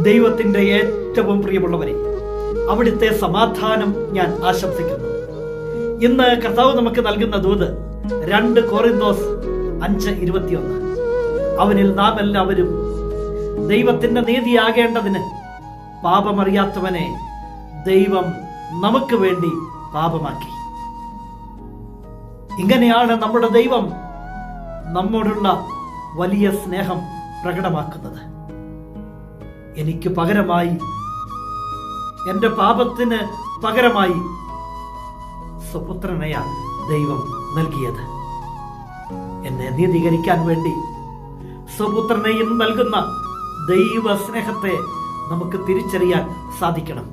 ദൈവത്തിന്റെ ഏറ്റവും പ്രിയമുള്ളവരെ, അവിടുത്തെ സമാധാനം ഞാൻ ആശംസിക്കുന്നു. ഇന്ന് കർത്താവ് നമുക്ക് നൽകുന്ന ദൂത് 2 കൊറിന്തോസ് 5:21. അവനിൽ നാം എല്ലാവരും ദൈവത്തിന്റെ നീതിയാകേണ്ടതിന് പാപമറിയാത്തവനെ ദൈവം നമുക്ക് വേണ്ടി പാപമാക്കി. ഇങ്ങനെയാണ് നമ്മുടെ ദൈവം നമ്മോടുള്ള വലിയ സ്നേഹം പ്രകടമാക്കുന്നത്. എനിക്ക് പകരമായി, എൻ്റെ പാപത്തിന് പകരമായി സ്വപുത്രനെയാണ് ദൈവം നൽകിയത്. എന്നെ നീതീകരിക്കാൻ വേണ്ടി സ്വപുത്രനെയും നൽകുന്ന ദൈവ സ്നേഹത്തെ നമുക്ക് തിരിച്ചറിയാൻ സാധിക്കണം.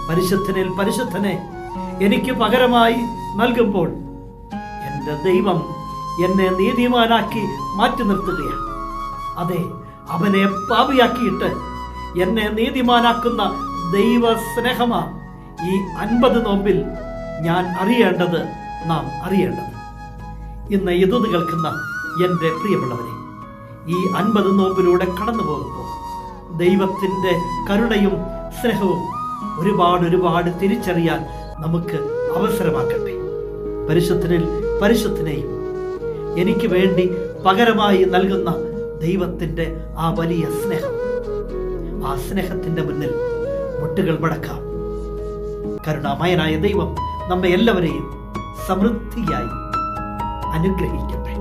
പരിശുദ്ധനിൽ പരിശുദ്ധനെ എനിക്ക് പകരമായി നൽകുമ്പോൾ എൻ്റെ ദൈവം എന്നെ നീതിമാനാക്കി മാറ്റി നിർത്തുകയാണ്. അതെ, അവനെ പാപിയാക്കിയിട്ട് എന്നെ നീതിമാനാക്കുന്ന ദൈവ സ്നേഹമാ ഈ 50 നോമ്പിൽ ഞാൻ അറിയേണ്ടത്, നാം അറിയേണ്ടത്. ഇന്ന് ഈ ദൂത് കേൾക്കുന്ന എൻ്റെ പ്രിയമുള്ളവരെ, ഈ 50 നോമ്പിലൂടെ കടന്നു പോകുമ്പോൾ ദൈവത്തിൻ്റെ കരുണയും സ്നേഹവും ഒരുപാട് തിരിച്ചറിയാൻ നമുക്ക് അവസരമാക്കട്ടെ. പരിശുദ്ധനിൽ പരിശുദ്ധനെയും എനിക്ക് വേണ്ടി പകരമായി നൽകുന്ന ദൈവത്തിൻ്റെ ആ വലിയ സ്നേഹം, ആ സ്നേഹത്തിൻ്റെ മുന്നിൽ മുട്ടുകൾ മടക്കാം. കരുണാമയനായ ദൈവം നമ്മെ എല്ലാവരെയും സമൃദ്ധിയായി അനുഗ്രഹിക്കട്ടെ.